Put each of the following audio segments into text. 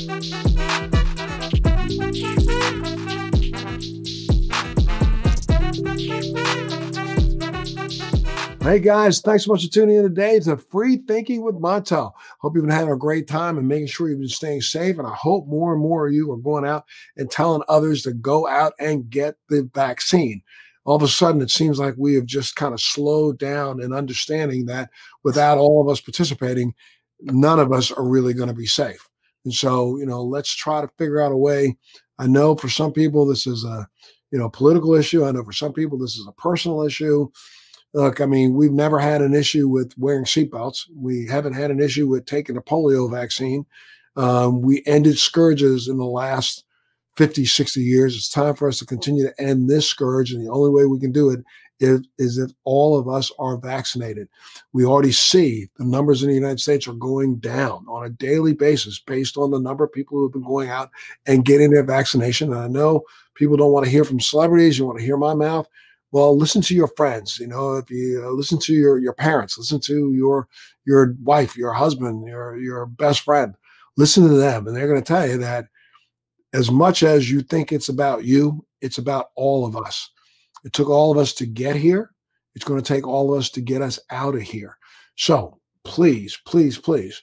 Hey guys, thanks so much for tuning in today to Free Thinking with Montel. Hope you've been having a great time and making sure you've been staying safe. And I hope more and more of you are going out and telling others to go out and get the vaccine. All of a sudden, it seems like we have just kind of slowed down in understanding that without all of us participating, none of us are really going to be safe. And so, let's try to figure out a way. I know for some people, this is a, political issue. I know for some people, this is a personal issue. Look, I mean, we've never had an issue with wearing seatbelts. We haven't had an issue with taking a polio vaccine. We ended scourges in the last 50, 60 years. It's time for us to continue to end this scourge. And the only way we can do it is if all of us are vaccinated. We already see the numbers in the United States are going down on a daily basis based on the number of people who have been going out and getting their vaccination. And I know people don't want to hear from celebrities. You want to hear my mouth. Well, listen to your friends. If you listen to your parents, listen to your wife, your husband, your best friend, listen to them. And they're going to tell you that as much as you think it's about you, it's about all of us. It took all of us to get here. It's going to take all of us to get us out of here. So please, please, please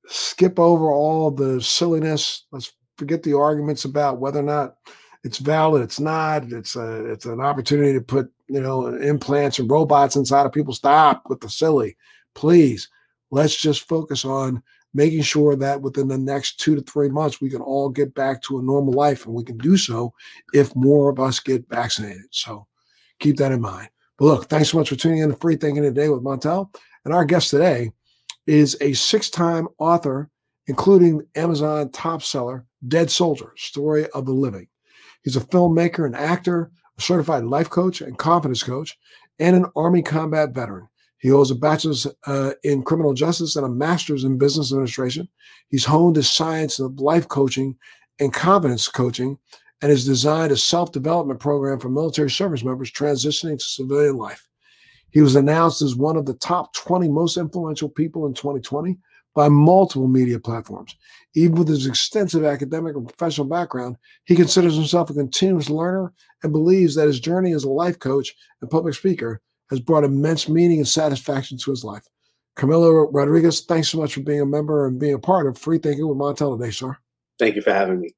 skip over all the silliness. Let's forget the arguments about whether or not it's valid. It's not. It's an opportunity to put, implants and robots inside of people. Stop with the silly. Please, let's just focus on making sure that within the next 2 to 3 months, we can all get back to a normal life. And we can do so if more of us get vaccinated. So keep that in mind. But look, thanks so much for tuning in to Free Thinking Today with Montel. And our guest today is a 6-time author, including Amazon top seller, Dead Soldier, Story of the Living. He's a filmmaker and actor, a certified life coach and confidence coach, and an Army combat veteran. He holds a bachelor's in criminal justice and a master's in business administration. He's honed his science of life coaching and confidence coaching and has designed a self-development program for military service members transitioning to civilian life. He was announced as one of the top 20 most influential people in 2020 by multiple media platforms. Even with his extensive academic and professional background, he considers himself a continuous learner and believes that his journey as a life coach and public speaker has brought immense meaning and satisfaction to his life. Carmelo Rodriguez, thanks so much for being a member and being a part of Free Thinking with Montel today, sir. Thank you for having me.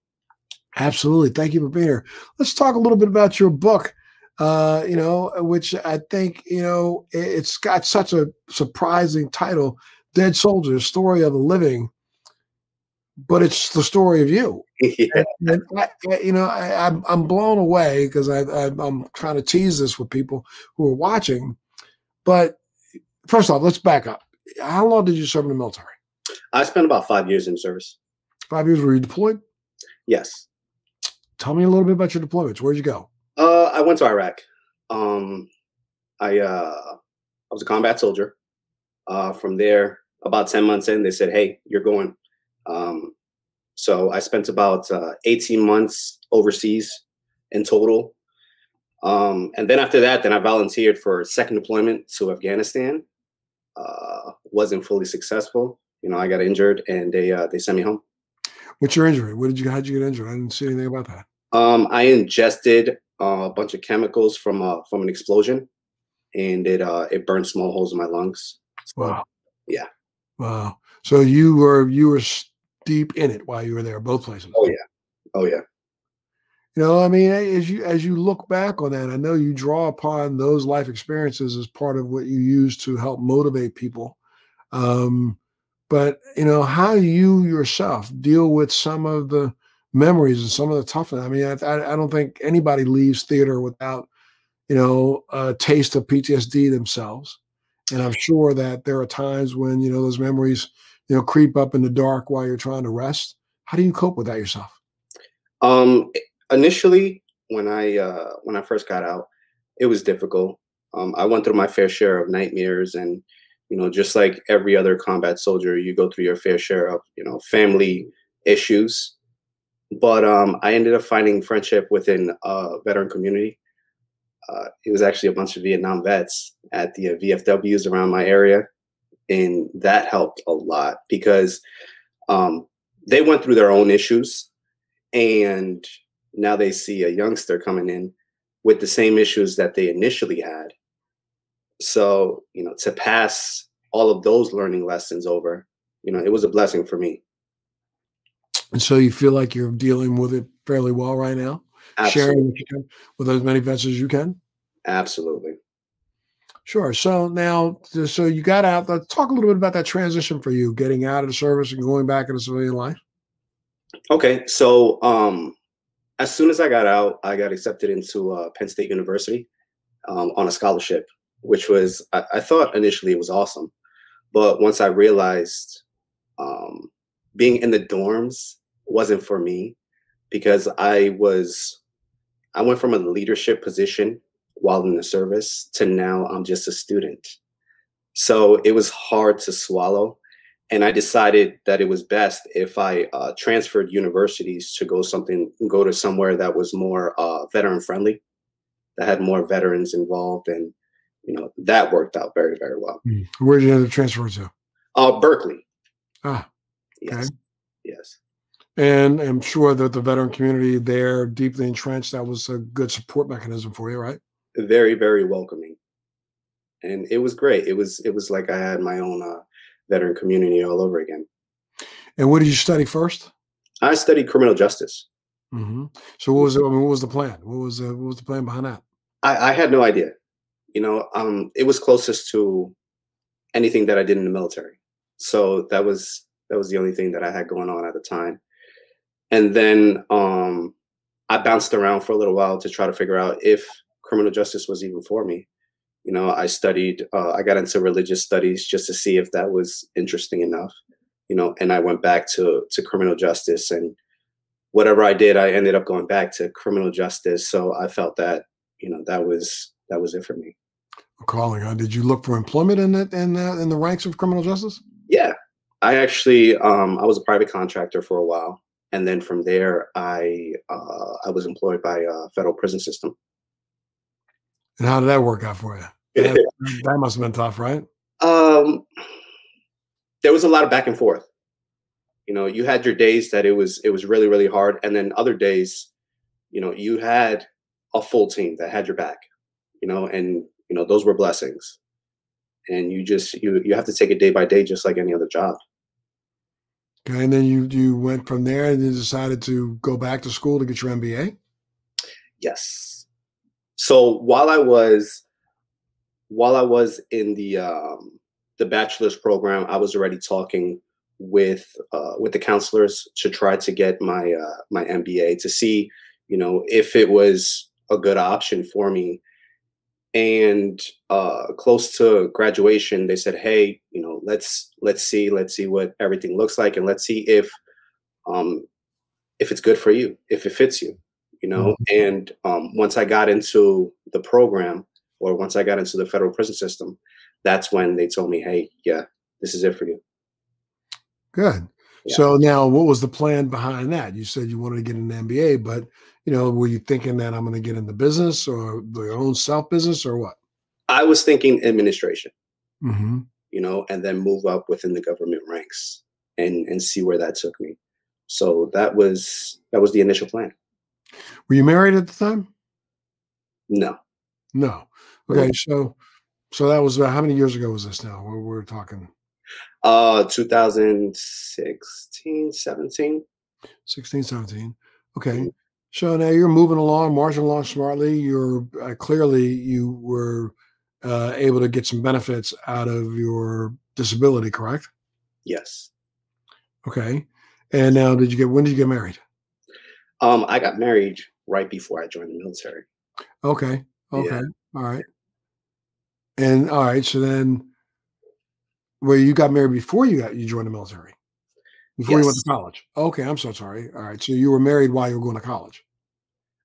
Absolutely. Thank you for being here. Let's talk a little bit about your book, which I think, it's got such a surprising title, Dead Soldier, Story of the Living, but it's the story of you. Yeah. And I'm blown away because I'm trying to tease this with people who are watching. But first off, let's back up. How long did you serve in the military? I spent about 5 years in service. 5 years. Were you deployed? Yes. Tell me a little bit about your deployments. Where'd you go? I went to Iraq. I was a combat soldier. From there, about 10 months in, they said, "Hey, you're going." So I spent about 18 months overseas in total. And then after that, I volunteered for second deployment to Afghanistan. Wasn't fully successful. I got injured and they sent me home. What's your injury? How'd you get injured? I didn't see anything about that. I ingested a bunch of chemicals from an explosion, and it burned small holes in my lungs. So, wow. Yeah. Wow. So you were deep in it while you were there, both places. Oh yeah. Oh yeah. I mean, as you look back on that, I know you draw upon those life experiences as part of what you use to help motivate people. But how you yourself deal with some of the memories and some of the toughness. I mean, I don't think anybody leaves theater without, a taste of PTSD themselves. And I'm sure that there are times when, those memories, creep up in the dark while you're trying to rest. How do you cope with that yourself? Initially, when I first got out, it was difficult. I went through my fair share of nightmares, and just like every other combat soldier, you go through your fair share of family issues. But I ended up finding friendship within a veteran community. It was actually a bunch of Vietnam vets at the VFWs around my area, and that helped a lot because they went through their own issues, and now they see a youngster coming in with the same issues that they initially had. So, to pass all of those learning lessons over, it was a blessing for me. And so you feel like you're dealing with it fairly well right now, sharing Absolutely. what you can with as many vets as you can. Absolutely. Sure. So now, so you got out. Let's talk a little bit about that transition for you, getting out of the service and going back into civilian life. Okay. So, as soon as I got out, I got accepted into Penn State University on a scholarship, which was, I thought initially it was awesome. But once I realized um, being in the dorms wasn't for me, because I went from a leadership position while in the service to now I'm just a student. So it was hard to swallow. And I decided that it was best if I transferred universities to go to somewhere that was more veteran friendly, that had more veterans involved. And, that worked out very, very well. Where did you end up transferring to? Berkeley. Ah, okay. Yes. Yes. And I'm sure that the veteran community there, deeply entrenched, that was a good support mechanism for you, right? Very, very welcoming. And it was great. It was like I had my own veteran community all over again. And what did you study first? I studied criminal justice. So what was it? I mean, what was the plan? What was the plan behind that? I had no idea. It was closest to anything that I did in the military. So that was the only thing that I had going on at the time. And then I bounced around for a little while to try to figure out if criminal justice was even for me. I got into religious studies just to see if that was interesting enough, and I went back to criminal justice, and whatever I did, I ended up going back to criminal justice. So I felt that, that was it for me. Calling. Did you look for employment in the ranks of criminal justice? Yeah, I actually, I was a private contractor for a while. And then from there, I was employed by a federal prison system. And how did that work out for you? That must have been tough, right? um, there was a lot of back and forth. You had your days that it was really, really hard, and then other days, you had a full team that had your back. And those were blessings. And you have to take it day by day, just like any other job. Okay, and then you went from there and then decided to go back to school to get your MBA. Yes. So while I was in the bachelor's program, I was already talking with the counselors to try to get my MBA, to see if it was a good option for me. And close to graduation, they said, "Hey, let's see what everything looks like, and let's see um, if it's good for you, if it fits you." And once I got into the program, or once I got into the federal prison system, that's when they told me, "Hey, yeah, this is it for you." Good. Yeah. So now, what was the plan behind that? You said you wanted to get an MBA, but were you thinking that I'm going to get into business or your own self business or what? I was thinking administration, hmm and then move up within the government ranks, and see where that took me. So that was the initial plan. Were you married at the time? No. No. Okay. So that was how many years ago was this now? We're talking 2016, 17. 16, 17. Okay. Mhm. So now you're moving along, marching along smartly. You're clearly you were able to get some benefits out of your disability, correct? Yes. Okay. And now, when did you get married? I got married right before I joined the military. Okay. Yeah. Okay. All right. And all right. So then, well, you got married before you joined the military, before you went to Yes. college. Okay. I'm so sorry. All right. So you were married while you were going to college.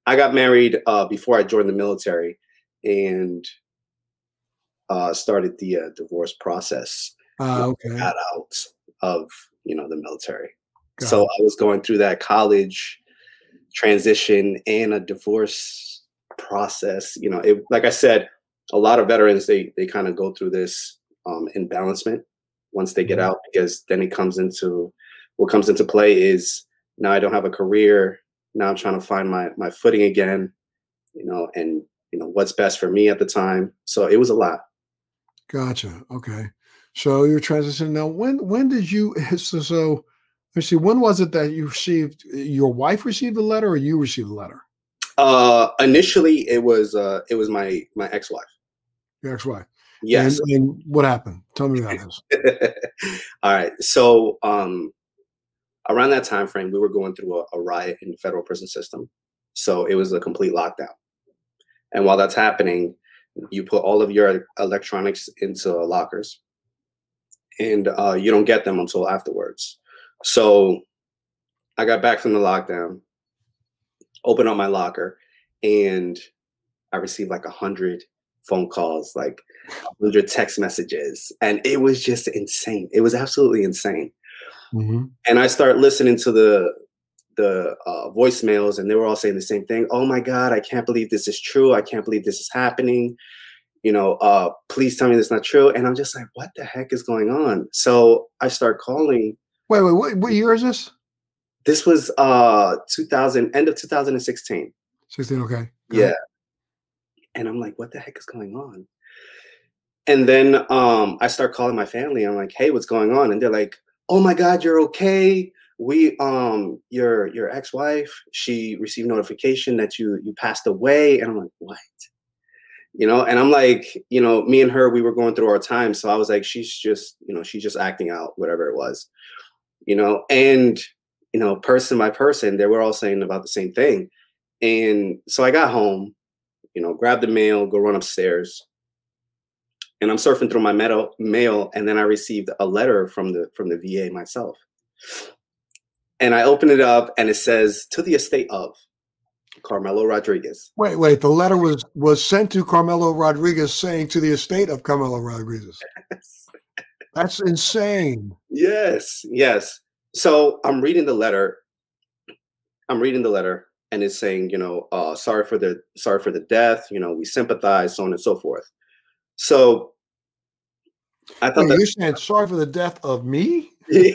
I got married before I joined the military, and started the divorce process when I Okay. got out of the military. Got So it. I was going through that college transition and a divorce process. Like I said, a lot of veterans, they kind of go through this imbalancement once they get Mhm. out, because then it comes into what comes into play is now I don't have a career. Now I'm trying to find my footing again, and what's best for me at the time. So it was a lot. Gotcha. Okay. So you're transitioning now. When did you so let's see, when was it that you received your wife received the letter or you received the letter? Initially it was my ex-wife. Your ex-wife. Yes. And what happened? Tell me about this. All right. So around that time frame, we were going through a riot in the federal prison system. So it was a complete lockdown. And while that's happening, you put all of your electronics into lockers, and you don't get them until afterwards. So I got back from the lockdown, opened up my locker, and I received like 100 phone calls, like 100 text messages, and it was just insane. It was absolutely insane. Mhm. And I start listening to the voicemails, and they were all saying the same thing. Oh my God, I can't believe this is true. I can't believe this is happening. Please tell me this is not true. And I'm just like, what the heck is going on? So I start calling. Wait, what year is this? This was 2000, end of 2016. 16, okay. Go Yeah. ahead. And I'm like, what the heck is going on? And then I start calling my family. I'm like, hey, what's going on? And they're like, oh my God, you're okay. We your ex-wife, she received notification that you passed away. And I'm like, what? And I'm like, me and her, we were going through our time. So I was like, she's just acting out, whatever it was, and person by person, they were all saying about the same thing. And so I got home, grabbed the mail, go run upstairs, and I'm surfing through my mail, and then I received a letter from the VA myself. And I open it up, and it says, to the estate of Carmelo Rodriguez. Wait. The letter was sent to Carmelo Rodriguez saying to the estate of Carmelo Rodriguez. That's insane. Yes. So I'm reading the letter. And it's saying, sorry for the death. We sympathize, so on and so forth. So I thought Wait, you're saying sorry for the death of me? Yeah.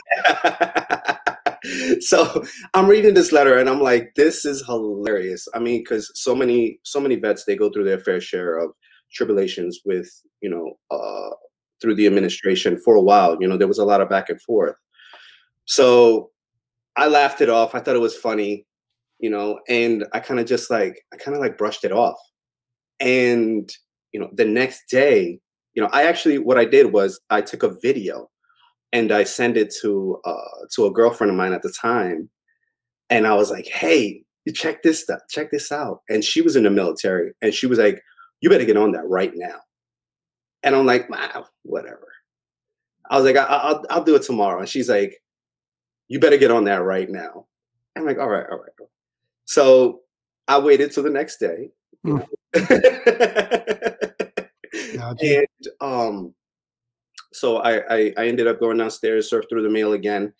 So I'm reading this letter, and I'm like, this is hilarious. I mean, because so many vets, they go through their fair share of tribulations with, through the administration for a while. There was a lot of back and forth. So I laughed it off. I thought it was funny, and I kind of brushed it off. And, the next day, what I did was I took a video and I sent it to a girlfriend of mine at the time. And I was like, hey, you check this out. And she was in the military, and she was like, you better get on that right now. And I'm like, wow, whatever. I was like, I'll do it tomorrow. And she's like, you better get on that right now. I'm like, all right. So I waited till the next day. Gotcha. And so I ended up going downstairs, surfed through the mail again,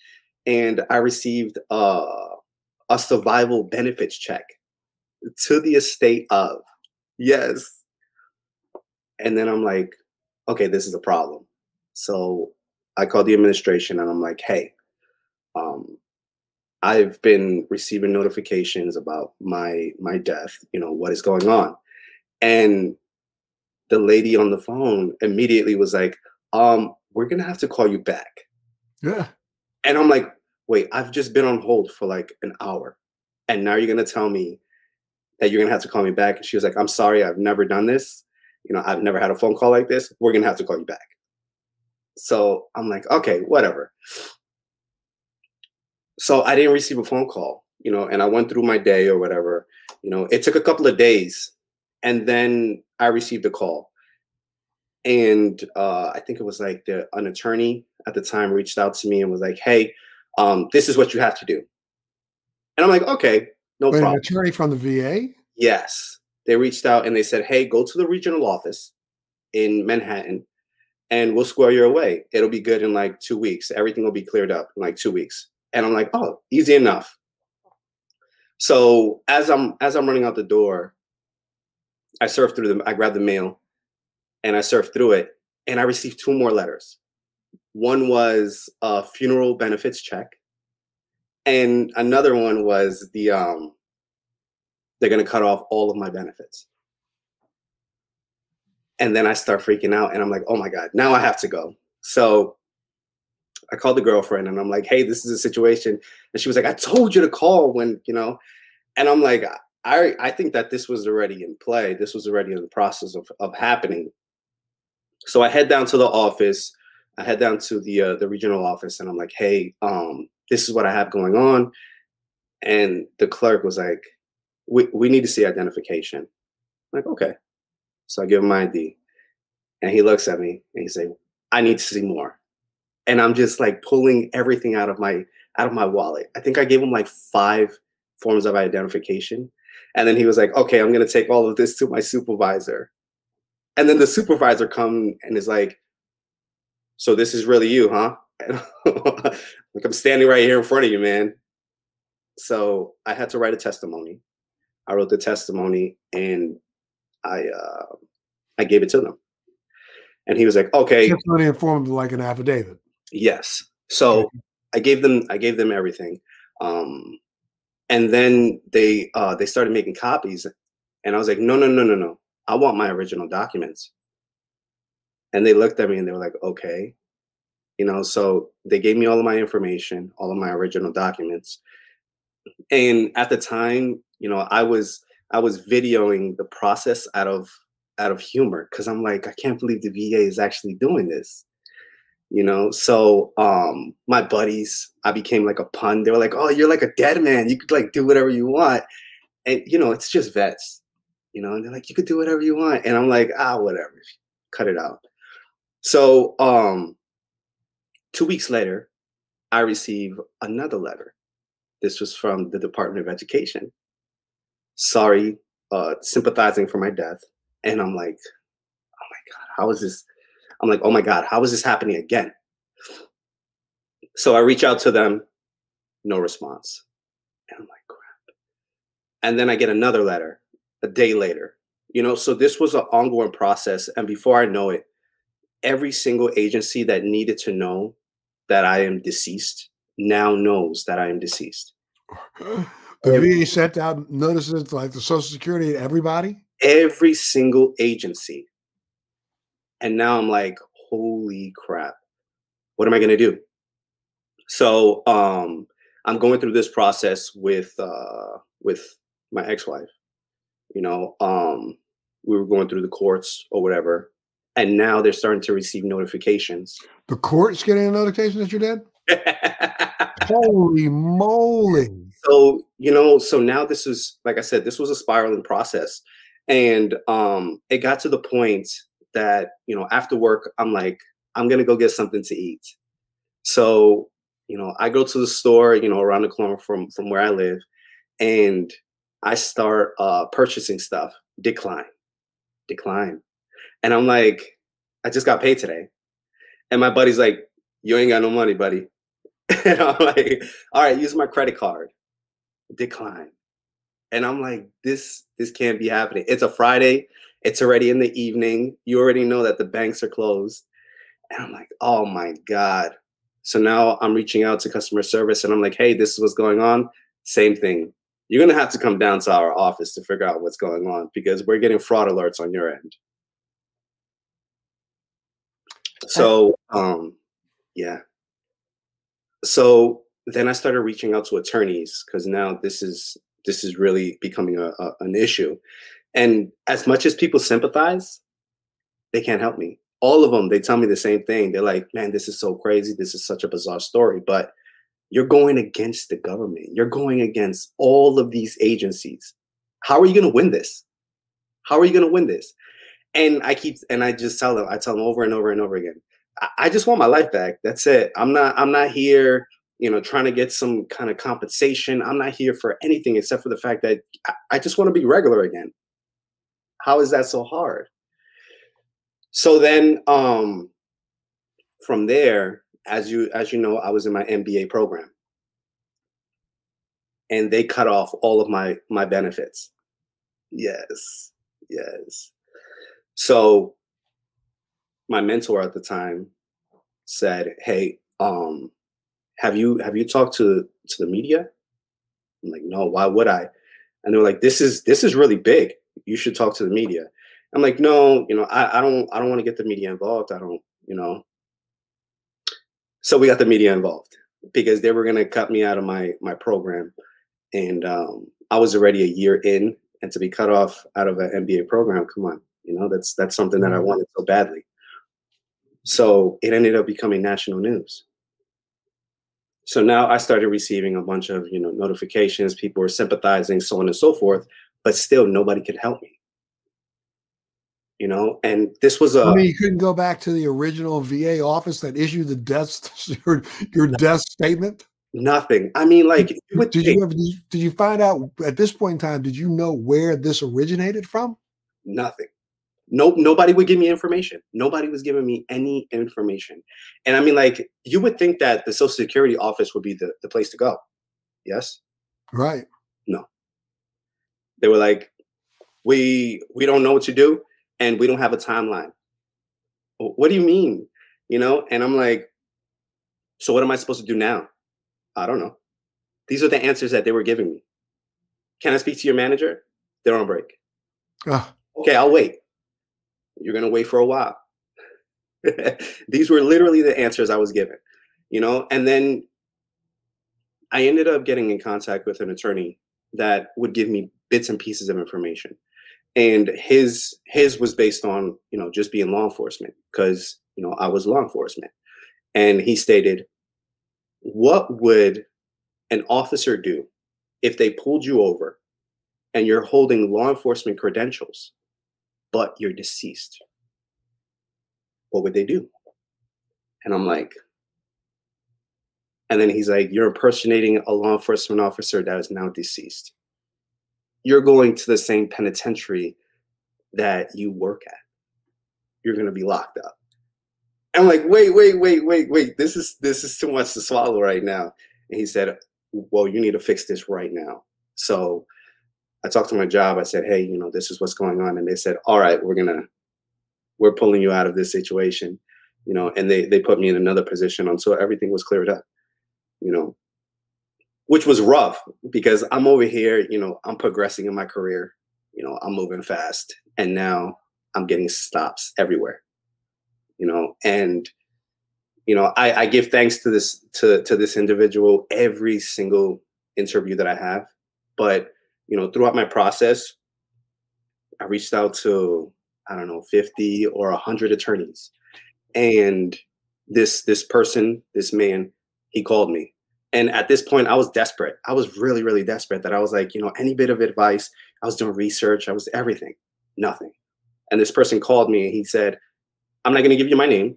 and I received a survival benefits check to the estate of. Yes. And then I'm like, okay, this is a problem. So I called the administration, and I'm like, hey, I've been receiving notifications about my death. What is going on? And the lady on the phone immediately was like, we're gonna have to call you back. Yeah. And I'm like, wait, I've just been on hold for like an hour, and now you're gonna tell me that you're gonna have to call me back? And she was like, I'm sorry, I've never done this. I've never had a phone call like this. We're gonna have to call you back. So I'm like, okay, whatever. So I didn't receive a phone call, and I went through my day or whatever. It took a couple of days, and then I received a call. And I think it was like an attorney at the time reached out to me and was like, hey, this is what you have to do. And I'm like, okay, no problem. An attorney from the VA? Yes. They reached out and they said, hey, go to the regional office in Manhattan and we'll square you away. It'll be good in like 2 weeks. Everything will be cleared up in like 2 weeks. And I'm like, oh, easy enough. So as I'm running out the door, I grabbed the mail and I surfed through it, and I received 2 more letters. One was a funeral benefits check, And another one was they're gonna cut off all of my benefits. And then I start freaking out and I'm like, oh my God, now I have to go. So I called the girlfriend and I'm like, hey, this is a situation. And she was like, I told you to call when, and I'm like, I think that this was already in play. This was already in the process of happening. So I head down to the office. I head down to the regional office and I'm like, hey, this is what I have going on. And the clerk was like, we need to see identification. I'm like, okay. So I give him my ID and he looks at me and he's like, I need to see more. And I'm just like pulling everything out of my wallet. I think I gave him like 5 forms of identification. And then he was like, okay, I'm going to take all of this to my supervisor. And then the supervisor comes and is like, so this is really you, huh? Like, I'm standing right here in front of you, man. So I had to write a testimony. I wrote the testimony and I gave it to them. And he was like, okay. Testimony in form of like an affidavit. Yes. So I gave them everything. And then they started making copies. And I was like, no. I want my original documents. And they looked at me and they were like, okay. So they gave me all of my information, all of my original documents. And at the time, I was videoing the process out of humor because I'm like, I can't believe the VA is actually doing this. So my buddies, I became like a pun. They were like, oh, you're like a dead man. You could like do whatever you want. And, it's just vets, and they're like, you could do whatever you want. And I'm like, whatever, cut it out. So 2 weeks later, I receive another letter. This was from the Department of Education. Sorry, sympathizing for my death. And I'm like, oh my God, how is this? I'm like, oh my God, how is this happening again? So I reach out to them, no response. And I'm like, crap. And then I get another letter a day later. So this was an ongoing process. And before I know it, every single agency that needed to know that I am deceased now knows that I am deceased. The VA sent out notices like the Social Security to everybody? Every single agency. And now I'm like, holy crap. What am I going to do? So I'm going through this process with my ex-wife. We were going through the courts or whatever. And now they're starting to receive notifications. The court's getting a notification that you're dead? Holy moly. So, so now this is, like I said, this was a spiraling process. And it got to the point that, after work, I'm like, I'm going to go get something to eat. So, I go to the store, around the corner from where I live, and I start purchasing stuff. Decline. And I'm like, I just got paid today. And my buddy's like, you ain't got no money, buddy. And I'm like, all right, use my credit card. Decline. And I'm like, this can't be happening. It's a Friday. It's already in the evening. You already know that the banks are closed. And I'm like, oh my God. So now I'm reaching out to customer service and I'm like, hey, this is what's going on. Same thing. You're going to have to come down to our office to figure out what's going on because we're getting fraud alerts on your end. So, yeah. So then I started reaching out to attorneys because now this is really becoming an issue. And as much as people sympathize, they can't help me. All of them, they tell me the same thing. They're like, man, this is so crazy. This is such a bizarre story. But you're going against the government. You're going against all of these agencies. How are you going to win this? How are you going to win this? And I just tell them, over and over and over again, I just want my life back. That's it. I'm not here, trying to get some kind of compensation. I'm not here for anything except for the fact that I just want to be regular again. How is that so hard? So then from there, as you know, I was in my MBA program and they cut off all of my benefits. Yes. So my mentor at the time said, hey, have you talked to to the media? I'm like, no, why would I? And they're like, this is really big. You should talk to the media. I'm like, no, I don't want to get the media involved. I don't, you know. So we got the media involved because they were gonna cut me out of my program, and I was already a year in, and to be cut off out of an MBA program, come on, that's something that I wanted so badly. So it ended up becoming national news. So now I started receiving a bunch of notifications. People were sympathizing, so on and so forth, but still nobody could help me. And this was I mean, you couldn't go back to the original VA office that issued the death your death statement. Nothing. I mean, like, did you find out at this point in time? Did you know where this originated from? Nothing. Nope, nobody would give me information. Nobody was giving me any information. And I mean, like, you would think that the Social Security office would be the place to go. Yes? Right. No. They were like, we don't know what to do, and we don't have a timeline. What do you mean? And I'm like, so what am I supposed to do now? I don't know. These are the answers that they were giving me. Can I speak to your manager? They're on break. Okay, I'll wait. You're going to wait for a while. These were literally the answers I was given, and then I ended up getting in contact with an attorney that would give me bits and pieces of information. And his was based on, just being law enforcement, because, I was law enforcement. And he stated, what would an officer do if they pulled you over and you're holding law enforcement credentials, but you're deceased? What would they do? And I'm like, and then he's like, you're impersonating a law enforcement officer that is now deceased. You're going to the same penitentiary that you work at. You're going to be locked up. I'm like, wait. This is too much to swallow right now. And he said, well, you need to fix this right now. So I talked to my job. I said, hey, this is what's going on. And they said, all right, we're pulling you out of this situation, and they put me in another position until everything was cleared up, which was rough because I'm over here, I'm progressing in my career, I'm moving fast, and now I'm getting stops everywhere, and, I give thanks to this individual every single interview that I have. But, throughout my process, I reached out to, I don't know, 50 or 100 attorneys. And this person, this man, he called me. And at this point, I was desperate. I was really, really desperate that I was like, any bit of advice. I was doing research. I was everything, nothing. And this person called me and he said, I'm not going to give you my name.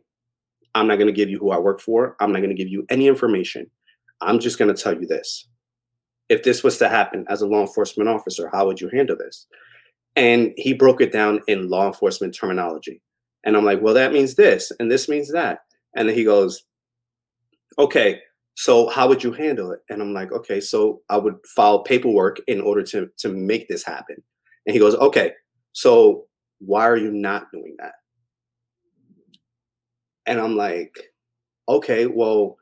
I'm not going to give you who I work for. I'm not going to give you any information. I'm just going to tell you this. If this was to happen as a law enforcement officer, how would you handle this? And he broke it down in law enforcement terminology. And I'm like, well, that means this, and this means that. And then he goes, okay, so how would you handle it? And I'm like, okay, so I would file paperwork in order to make this happen. And he goes, okay, so why are you not doing that? And I'm like, okay, well,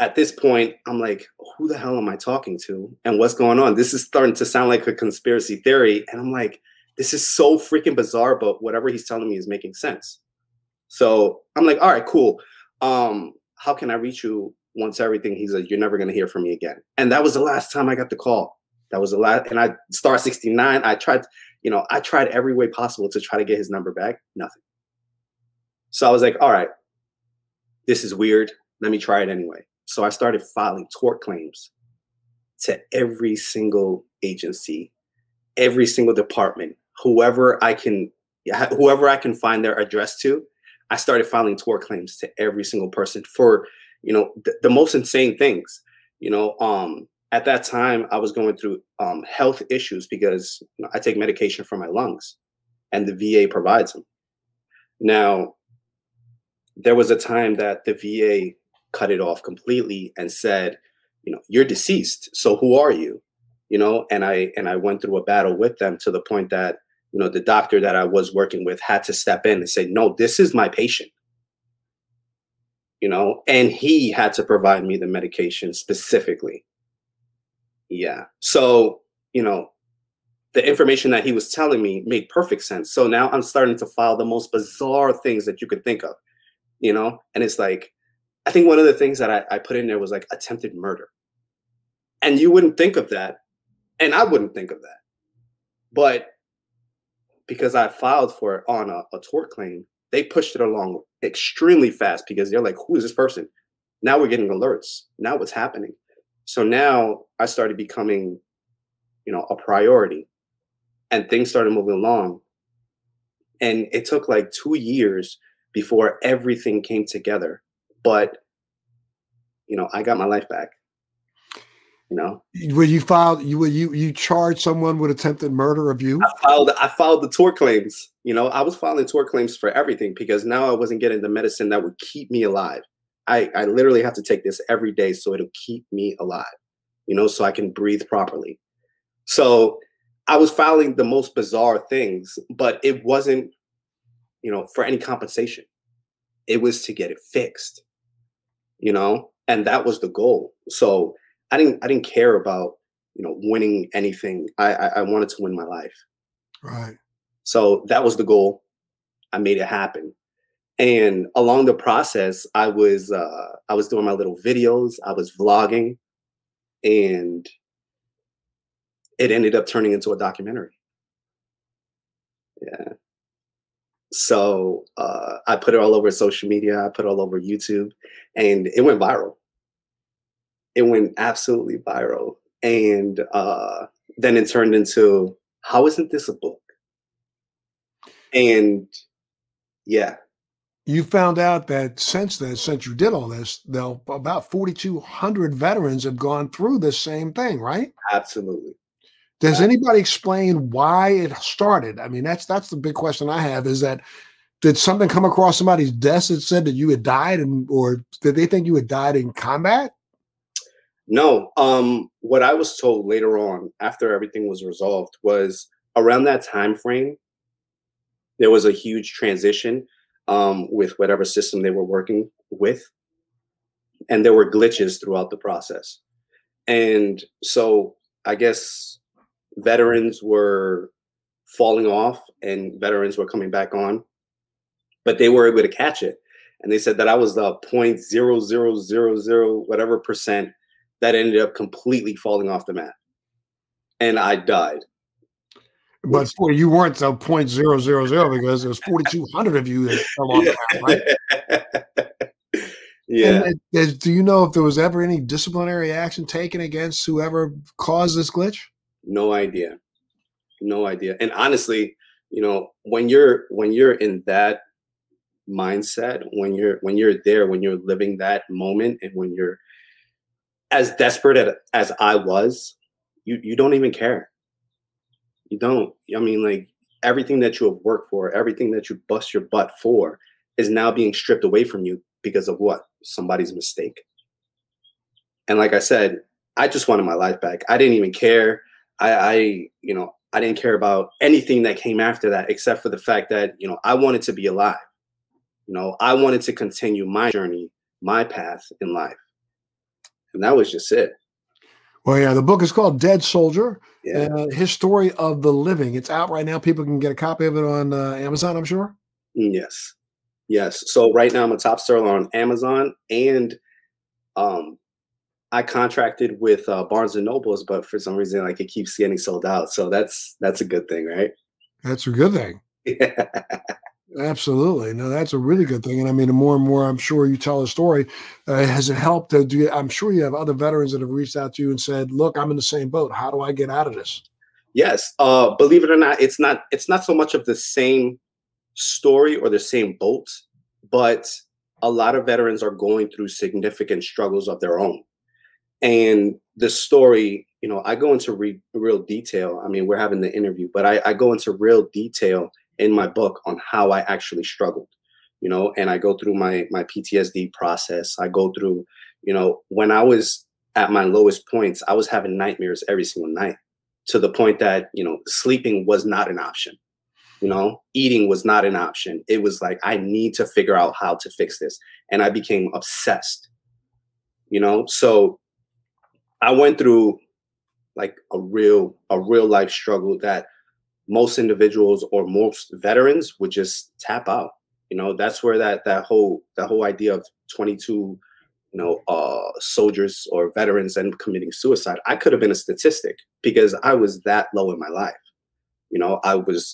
at this point, I'm like, who the hell am I talking to? And what's going on? This is starting to sound like a conspiracy theory. And I'm like, this is so freaking bizarre, but whatever he's telling me is making sense. So I'm like, all right, cool. How can I reach you once everything? He's like, you're never going to hear from me again. And that was the last time I got the call. That was the last. And I star 69. I tried every way possible to try to get his number back. Nothing. So I was like, all right, this is weird. Let me try it anyway. So I started filing tort claims to every single agency, every single department, whoever I can find their address to. I started filing tort claims to every single person for, the most insane things. At that time, I was going through health issues because I take medication for my lungs, and the VA provides them. Now, there was a time that the VA cut it off completely and said, you're deceased. So who are you? And I went through a battle with them to the point that, the doctor that I was working with had to step in and say, no, this is my patient. and he had to provide me the medication specifically. Yeah. So, the information that he was telling me made perfect sense. So now I'm starting to file the most bizarre things that you could think of, and it's like, I think one of the things that I put in there was like attempted murder. And you wouldn't think of that. And I wouldn't think of that. But because I filed for it on a tort claim, they pushed it along extremely fast because they're like, who is this person? Now we're getting alerts. Now what's happening? So now I started becoming, a priority, and things started moving along. And it took like 2 years before everything came together. But, I got my life back. When you filed, you charged someone with attempted murder of you? I filed the tort claims. I was filing tort claims for everything because now I wasn't getting the medicine that would keep me alive. I literally have to take this every day so it'll keep me alive, so I can breathe properly. So I was filing the most bizarre things, but it wasn't, for any compensation. It was to get it fixed, and that was the goal. So I didn't care about, winning anything. I wanted to win my life. Right. So that was the goal. I made it happen. And along the process, I was doing my little videos. I was vlogging, and it ended up turning into a documentary. Yeah. So I put it all over social media. I put it all over YouTube, and it went viral. It went absolutely viral. And then it turned into, how isn't this a book? And yeah. You found out that since you did all this, about 4,200 veterans have gone through the same thing, right? Absolutely. Does anybody explain why it started? I mean, that's the big question I have, is that, did something come across somebody's desk that said that you had died, or did they think you had died in combat? No. What I was told later on, after everything was resolved, was around that time frame, there was a huge transition with whatever system they were working with, and there were glitches throughout the process. And so I guess veterans were falling off and veterans were coming back on, but they were able to catch it. And they said that I was the 0.0000 whatever percent that ended up completely falling off the map. And I died. But boy, you weren't the 0.000, because there's 4,200 of you that fell off the map, right? Yeah. And do you know if there was ever any disciplinary action taken against whoever caused this glitch? No idea. No idea. And honestly, when you're in that mindset, when you're there, when you're living that moment, and when you're as desperate as I was, you don't even care. You don't. I mean, like, everything that you have worked for, everything that you bust your butt for, is now being stripped away from you because of what? Somebody's mistake. And like I said, I just wanted my life back. I didn't even care. I didn't care about anything that came after that, except for the fact that, I wanted to be alive. I wanted to continue my journey, my path in life. And that was just it. Well, yeah, the book is called Dead Soldier, Yeah. His Story of the Living. It's out right now. People can get a copy of it on Amazon, I'm sure. Yes. Yes. So right now I'm a top seller on Amazon, and I contracted with Barnes and Nobles, but for some reason, like, it keeps getting sold out. So that's a good thing, right? That's a good thing. Yeah. Absolutely. No, that's a really good thing. And I mean, the more and more I'm sure you tell a story, has it helped? I'm sure you have other veterans that have reached out to you and said, look, I'm in the same boat. How do I get out of this? Yes. Believe it or not, it's not so much of the same story or the same boat, but a lot of veterans are going through significant struggles of their own. And the story, I go into real detail. I mean, we're having the interview, but I go into real detail in my book on how I actually struggled, and I go through my PTSD process. I go through, when I was at my lowest points, I was having nightmares every single night, to the point that, sleeping was not an option. Eating was not an option. It was like, I need to figure out how to fix this. And I became obsessed, So I went through like a real life struggle that most individuals or most veterans would just tap out. That's where that whole idea of 22, soldiers or veterans and committing suicide. I could have been a statistic because I was that low in my life.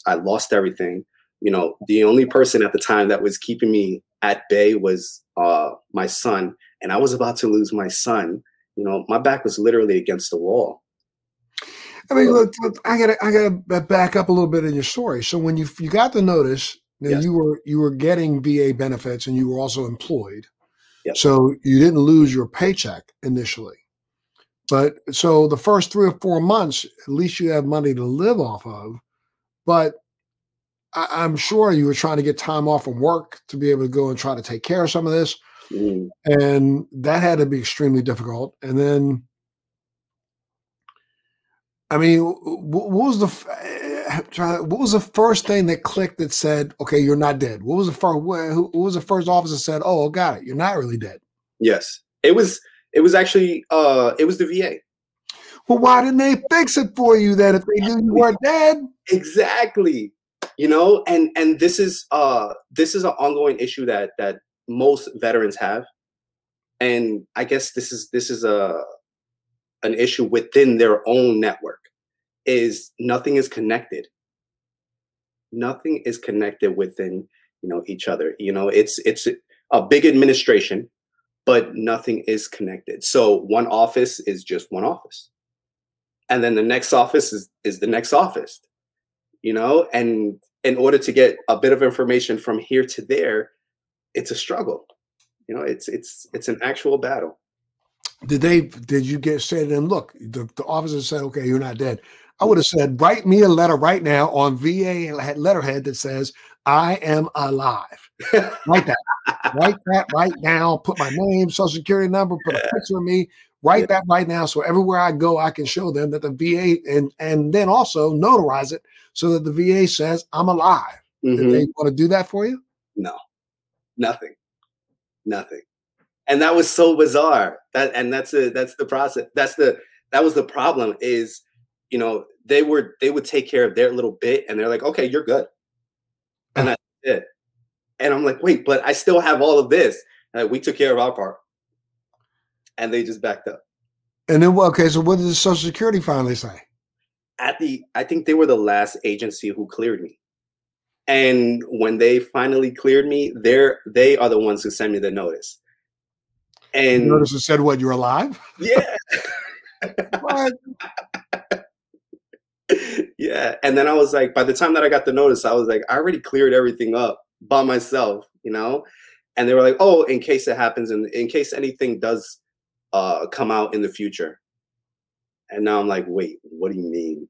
I lost everything. The only person at the time that was keeping me at bay was my son. And I was about to lose my son. My back was literally against the wall. I mean, look, I gotta back up a little bit in your story. So when you got the notice, now Yes. you were getting VA benefits and you were also employed. Yep. So you didn't lose your paycheck initially. But so the first 3 or 4 months, at least you have money to live off of. But I'm sure you were trying to get time off from work to be able to go and try to take care of some of this. Mm. And that had to be extremely difficult. And then, I mean, what was the first thing that clicked that said, okay, you're not dead? What was the first, who was the first officer that said, oh, got it, you're not really dead? Yes. It was actually, it was the VA. Well, why didn't they fix it for you then if they knew you weren't dead? Exactly. And this is an ongoing issue that most veterans have. And I guess this is an issue within their own network, is nothing is connected. Nothing is connected within, each other. It's a big administration, but nothing is connected. So one office is just one office. And then the next office is the next office, and in order to get a bit of information from here to there, it's a struggle. It's an actual battle. Did you say to them, look, the officer said, okay, you're not dead. I would have said, write me a letter right now on VA letterhead that says, I am alive. Write that. Write that right now. Put my name, social security number, put a picture of me. Write that right now. So everywhere I go, I can show them that the VA and then also notarize it so that the VA says I'm alive. Mm-hmm. Did they want to do that for you? No, nothing. And that was so bizarre. That's the process. That was the problem is, they would take care of their little bit and they're like, okay, you're good. And that's it. And I'm like, wait, but I still have all of this. And we took care of our part. And they just backed up. And then, okay, so what did the Social Security finally say? I think they were the last agency who cleared me. And when they finally cleared me, they are the ones who sent me the notice. And the notice that said, what, you're alive? Yeah. What? Yeah. And then I was like, by the time that I got the notice, I was like, I already cleared everything up by myself, And they were like, oh, in case it happens and in case anything does come out in the future. And now I'm like, wait, what do you mean?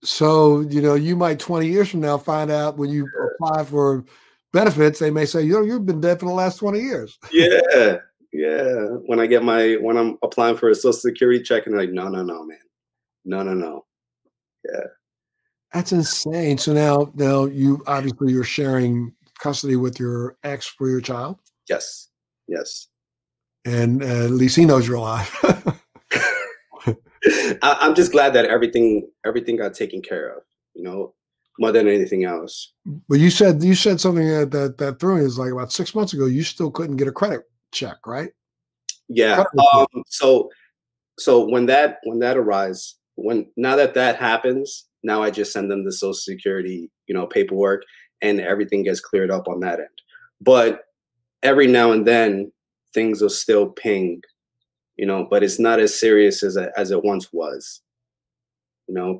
So, you might 20 years from now find out when you apply for benefits, they may say, you've been dead for the last 20 years. Yeah. Yeah. When I'm applying for a Social Security check and they're like, no, man. No. Yeah. That's insane. So now you obviously you're sharing custody with your ex for your child. Yes. And at least he knows you're alive. I'm just glad that everything got taken care of, more than anything else. But you said something that threw me, is like about 6 months ago, you still couldn't get a credit check, right? Yeah. So when that arises, now that happens, now I just send them the Social Security, paperwork, and everything gets cleared up on that end. But every now and then things will still ping, but it's not as serious as it once was,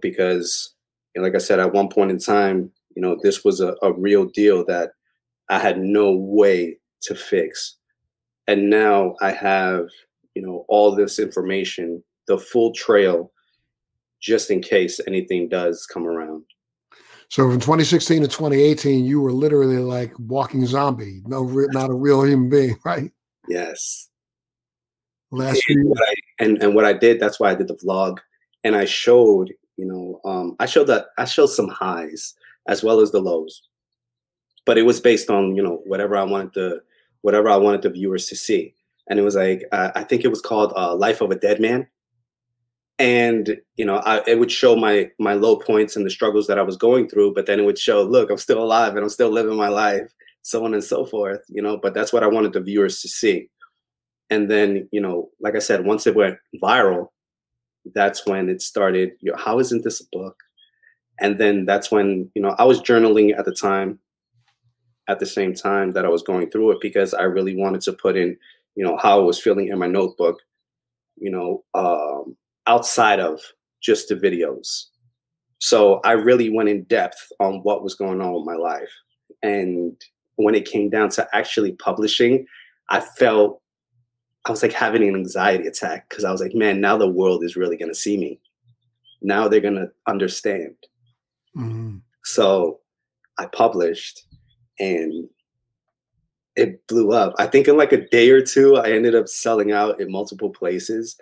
because like I said, at one point in time, this was a real deal that I had no way to fix. And now I have, all this information, the full trail, just in case anything does come around. So from 2016 to 2018, you were literally like walking zombie, not a real human being, right? Yes. Last year. And what I did, that's why I did the vlog. And I showed, I showed some highs as well as the lows, but it was based on, whatever I wanted the viewers to see. And it was like, I think it was called Life of a Dead Man. And it would show my low points and the struggles that I was going through, but then it would show, look, I'm still alive and I'm still living my life, so on and so forth. But that's what I wanted the viewers to see. And then, like I said, once it went viral, that's when it started. How isn't this a book? And then that's when I was journaling at the time, at the same time that I was going through it, because I really wanted to put in how I was feeling in my notebook, you know, um, outside of just the videos. So I really went in depth on what was going on with my life. And when it came down to actually publishing, I felt I was like having an anxiety attack, because I was like, man, now the world is really going to see me. Now they're going to understand. Mhm. So I published, and it blew up. I think in like a day or two, I ended up selling out in multiple places.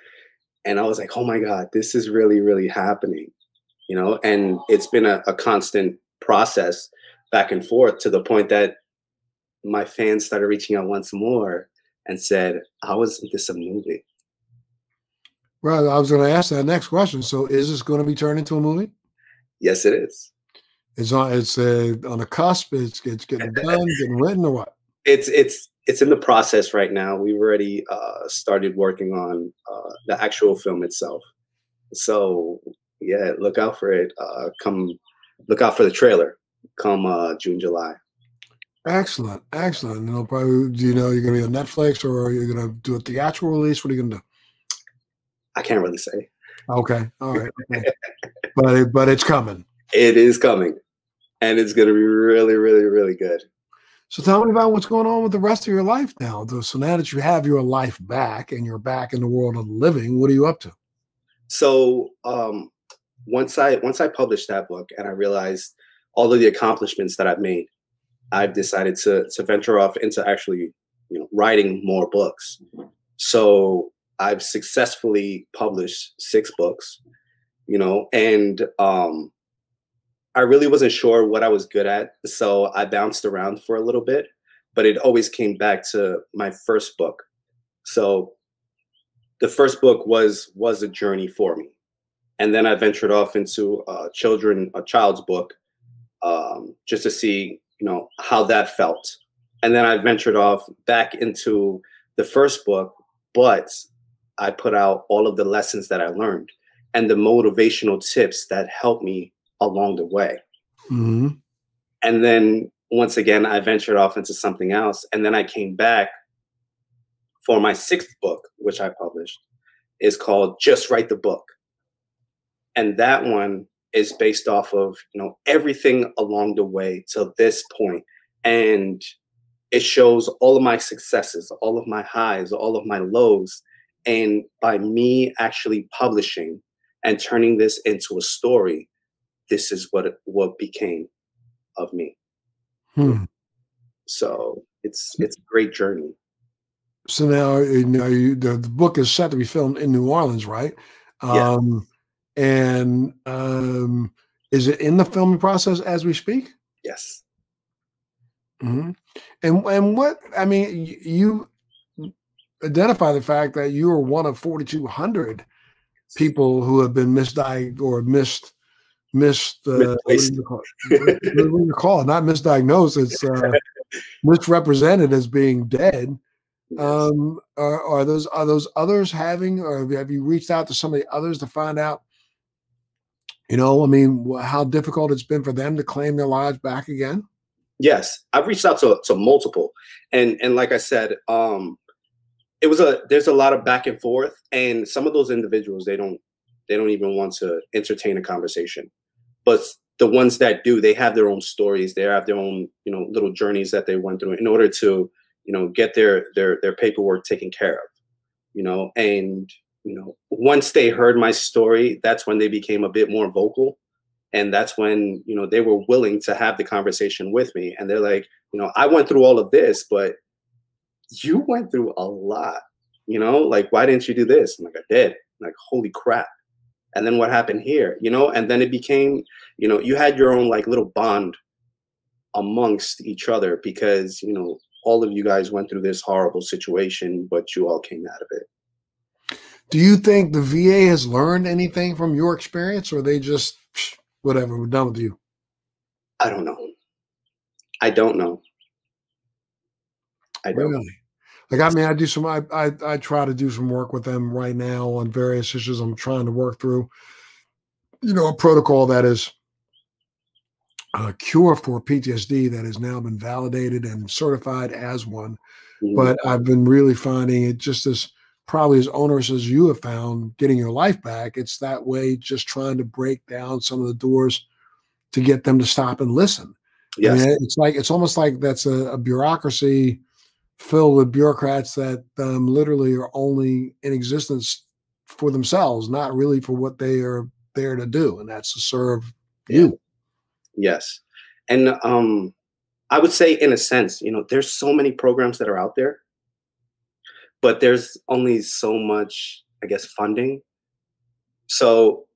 And I was like, oh my God, this is really, really happening. And it's been a constant process back and forth, to the point that my fans started reaching out once more and said, how isn't this a movie? Well, I was going to ask that next question. So, is this going to be turned into a movie? Yes, it is. It's on the cusp. It's getting done, getting written, or what? It's in the process right now. We've already started working on the actual film itself. So yeah, look out for it. Look out for the trailer. Come June, July. Excellent, excellent. And it'll probably, do you know you're going to be on Netflix, or are you going to do a theatrical release? What are you going to do? I can't really say. Okay, all right. Okay. But it's coming. It is coming, and it's going to be really, really, really good. So tell me about what's going on with the rest of your life now. So now that you have your life back and you're back in the world of the living, what are you up to? So once I published that book, and I realized all of the accomplishments that I've made, I've decided to venture off into actually writing more books. So I've successfully published 6 books, and I really wasn't sure what I was good at, so I bounced around for a little bit, but it always came back to my first book. So the first book was a journey for me, and then I ventured off into a child's book, just to see how that felt, and then I ventured off back into the first book, but I put out all of the lessons that I learned and the motivational tips that helped me along the way. Mm-hmm. And then once again, I ventured off into something else. And then I came back for my 6th book, which I published, is called Just Write the Book. And that one is based off of, everything along the way to this point. And it shows all of my successes, all of my highs, all of my lows. And by me actually publishing and turning this into a story, this is what became of me. So it's a great journey. So now, the book is set to be filmed in New Orleans, right? Yeah. And is it in the filming process as we speak? Yes. Mm-hmm. And what, I mean, you identify the fact that you are one of 4,200 people who have been misdiagnosed or missed what do you call it? What do you call it? Not misdiagnosed, it's misrepresented as being dead. Yes. Are those others having, or have you reached out to some of the others to find out, I mean, how difficult it's been for them to claim their lives back again? Yes, I've reached out to multiple, and like I said, there's a lot of back and forth, and some of those individuals, they don't even want to entertain a conversation, but the ones that do, they have their own stories, they have their own little journeys that they went through in order to get their paperwork taken care of, and once they heard my story, that's when they became a bit more vocal. And that's when they were willing to have the conversation with me, and they're like, I went through all of this, but you went through a lot, like, why didn't you do this? I'm like, I did. I'm like, holy crap. And then what happened here, and then it became, you had your own like little bond amongst each other because, all of you guys went through this horrible situation, but you all came out of it. Do you think the VA has learned anything from your experience, or they just, whatever, we're done with you? I don't know. I don't know. I don't. Really? Like, I mean, I try to do some work with them right now on various issues I'm trying to work through, a protocol that is a cure for PTSD that has now been validated and certified as one. But I've been really finding it just as probably as onerous as you have found getting your life back. It's that way, just trying to break down some of the doors to get them to stop and listen. Yes. I mean, it's almost like that's a bureaucracy filled with bureaucrats that literally are only in existence for themselves, not really for what they are there to do, and that's to serve you. Yes. And I would say, in a sense, there's so many programs that are out there, but there's only so much, I guess, funding. So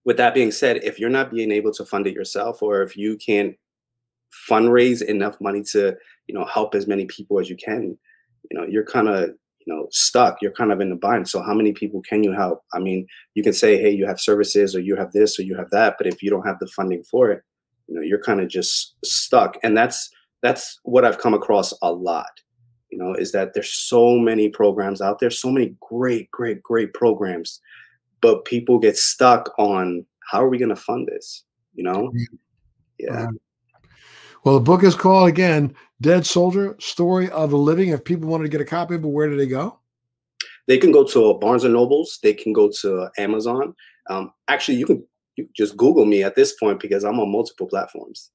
with that being said, if you're not being able to fund it yourself, or if you can't fundraise enough money to, help as many people as you can, you're kind of, stuck. You're kind of in the bind. So how many people can you help? I mean, you can say, hey, you have services, or you have this, or you have that. But if you don't have the funding for it, you're kind of just stuck. And that's what I've come across a lot, is that there's so many programs out there, so many great, great, great programs, but people get stuck on how are we going to fund this, Yeah. Well, the book is called, again, Dead Soldier, Story of the Living. If people wanted to get a copy of it, where do they go? They can go to Barnes and Nobles. They can go to Amazon. Actually, you can just Google me at this point because I'm on multiple platforms.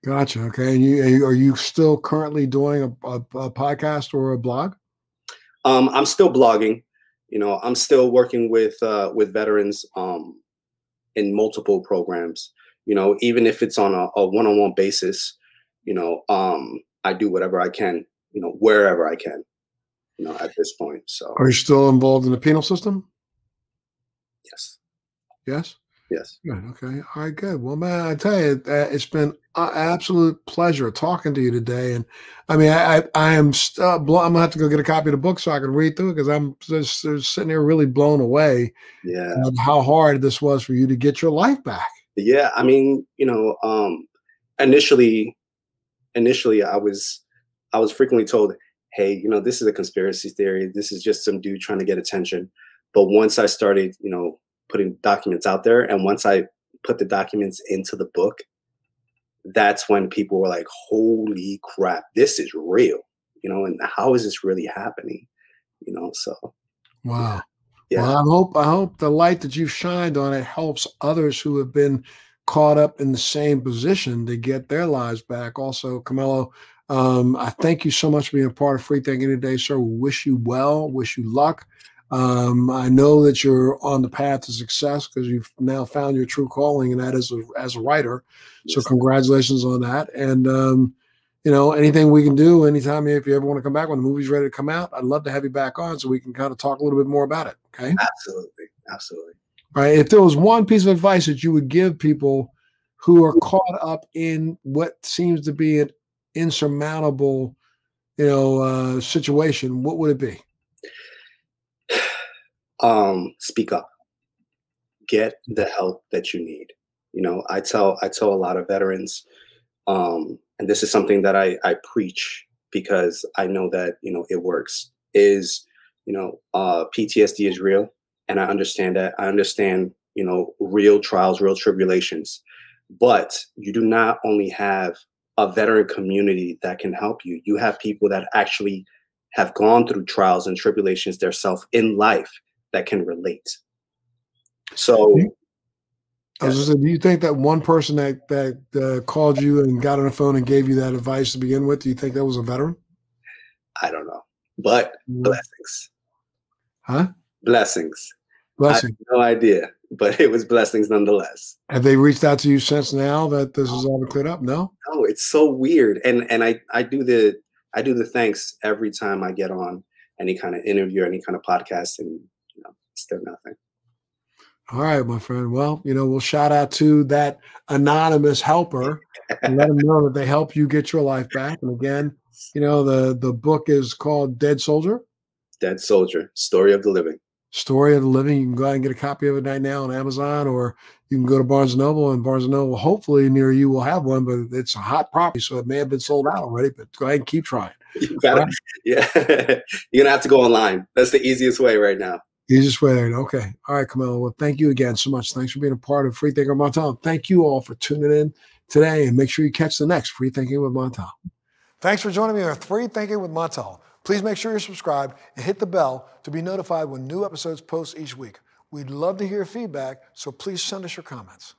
Gotcha. Okay. And are you still currently doing a podcast or a blog? I'm still blogging. I'm still working with veterans in multiple programs. Even if it's on a one-on-one basis, I do whatever I can, wherever I can, at this point. So, are you still involved in the penal system? Yes. Yes. Yes. Good. Okay. All right. Good. Well, man, I tell you, it's been an absolute pleasure talking to you today. And I mean, I am I'm gonna have to go get a copy of the book so I can read through it, because I'm just sitting here really blown away. Yeah. Of how hard this was for you to get your life back. Yeah. I mean, initially I was frequently told, hey, this is a conspiracy theory. This is just some dude trying to get attention. But once I started, putting documents out there, and once I put the documents into the book, that's when people were like, holy crap, this is real, and how is this really happening? So. Wow. Yeah. Well, I hope the light that you've shined on it helps others who have been caught up in the same position to get their lives back. Also, Carmelo, I thank you so much for being a part of Free Thinking today, sir. We wish you well, wish you luck. I know that you're on the path to success because you've now found your true calling, and that is as a writer. Yes. So congratulations on that. And, anything we can do anytime, if you ever want to come back when the movie's ready to come out, I'd love to have you back on so we can kind of talk a little bit more about it. Okay. Absolutely. Absolutely. All right. If there was one piece of advice that you would give people who are caught up in what seems to be an insurmountable, situation, what would it be? Speak up. Get the help that you need. I tell a lot of veterans, and this is something that I preach because I know that it works. Is PTSD is real, and I understand that. I understand real trials, real tribulations, but you do not only have a veteran community that can help you. You have people that actually have gone through trials and tribulations themselves in life that can relate. So, I was just saying, do you think that one person that called you and got on the phone and gave you that advice to begin with, do you think that was a veteran? I don't know, but blessings. Huh? Blessings. Blessings. I have no idea, but it was blessings nonetheless. Have they reached out to you since now that this is all been cleared up? No. No, it's so weird, and I do the thanks every time I get on any kind of interview, any kind of podcast, and still nothing. All right, my friend. Well, we'll shout out to that anonymous helper and let them know that they help you get your life back. And again, the book is called Dead Soldier. Dead Soldier, Story of the Living. Story of the Living. You can go ahead and get a copy of it right now on Amazon, or you can go to Barnes & Noble, and Barnes & Noble, hopefully near you, will have one, but it's a hot property, so it may have been sold out already, but go ahead and keep trying. You gotta, yeah. You're going to have to go online. That's the easiest way right now. Easiest way there. Okay. All right, Carmelo. Well, thank you again so much. Thanks for being a part of Free Thinking with Montel. Thank you all for tuning in today, and make sure you catch the next Free Thinking with Montel. Thanks for joining me on Free Thinking with Montel. Please make sure you're subscribed and hit the bell to be notified when new episodes post each week. We'd love to hear your feedback, so please send us your comments.